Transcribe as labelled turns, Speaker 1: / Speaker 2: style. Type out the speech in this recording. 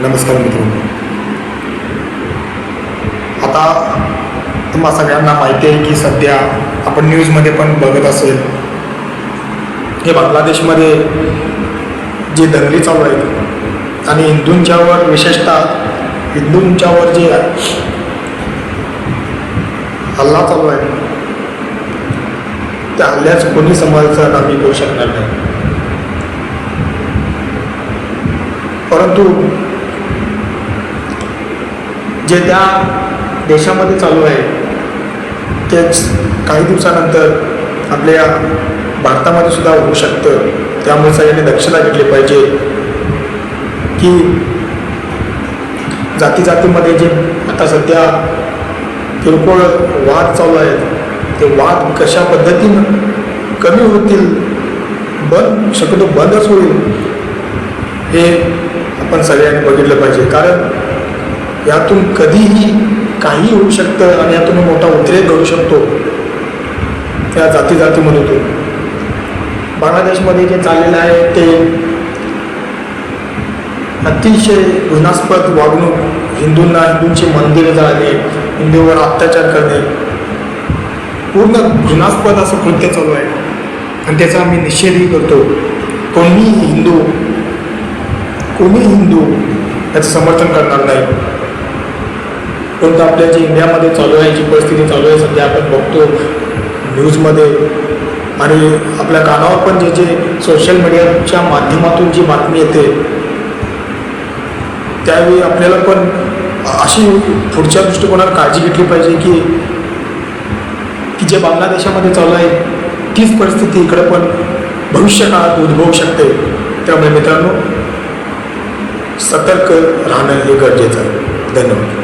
Speaker 1: नमस्कार मित्रांनो. आता तुम्हा सगळ्यांना माहिती आहे की सध्या आपण न्यूजमध्ये पण बघत असेल हे बांगलादेशमध्ये जे दंगली चालू आहेत आणि हिंदूंच्यावर विशेषतः हिंदूंच्यावर जे हल्ला चालू आहे त्या हल्ल्याच कोणी समर्थन आम्ही करू शकणार नाही. परंतु जे त्या देशामध्ये चालू आहे तेच काही दिवसानंतर आपल्या भारतामध्ये सुद्धा होऊ शकतं. त्यामुळे सगळ्यांनी दक्षता घेतली पाहिजे की जातीजातीमध्ये जे आता सध्या किरकोळ वाद चालू आहेत ते वाद कशा पद्धतीनं कमी होतील, शक्यतो बंदच होईल हे आपण सगळ्यांनी बघितलं पाहिजे. कारण यातून कधीही काही होऊ शकतं आणि यातून मोठा उद्रेक घडू शकतो त्या जातीमधून. बांगलादेशमध्ये जे चाललेलं आहे ते अतिशय घृणास्पद वागणूक, हिंदूंची मंदिरं जाळणे, हिंदूंवर अत्याचार करणे, पूर्ण घृणास्पद असं कृत्य चालू आहे आणि त्याचा आम्ही निषेधही करतो. कोणीही हिंदू याचं समर्थन करणार नाही. परंतु आपल्या जे इंडियामध्ये चालू आहे, जी परिस्थिती चालू आहे सध्या आपण बघतो न्यूजमध्ये आणि आपल्या कानावर पण जे सोशल मीडियाच्या माध्यमातून जी बातमी येते त्यावेळी आपल्याला पण अशी पुढच्या दृष्टिकोनावर काळजी घेतली पाहिजे की जे बांगलादेशामध्ये चालू आहे तीच परिस्थिती इकडे पण भविष्य काळात उद्भवू शकते. त्यामुळे मित्रांनो सतर्क राहणं हे गरजेचं आहे. धन्यवाद.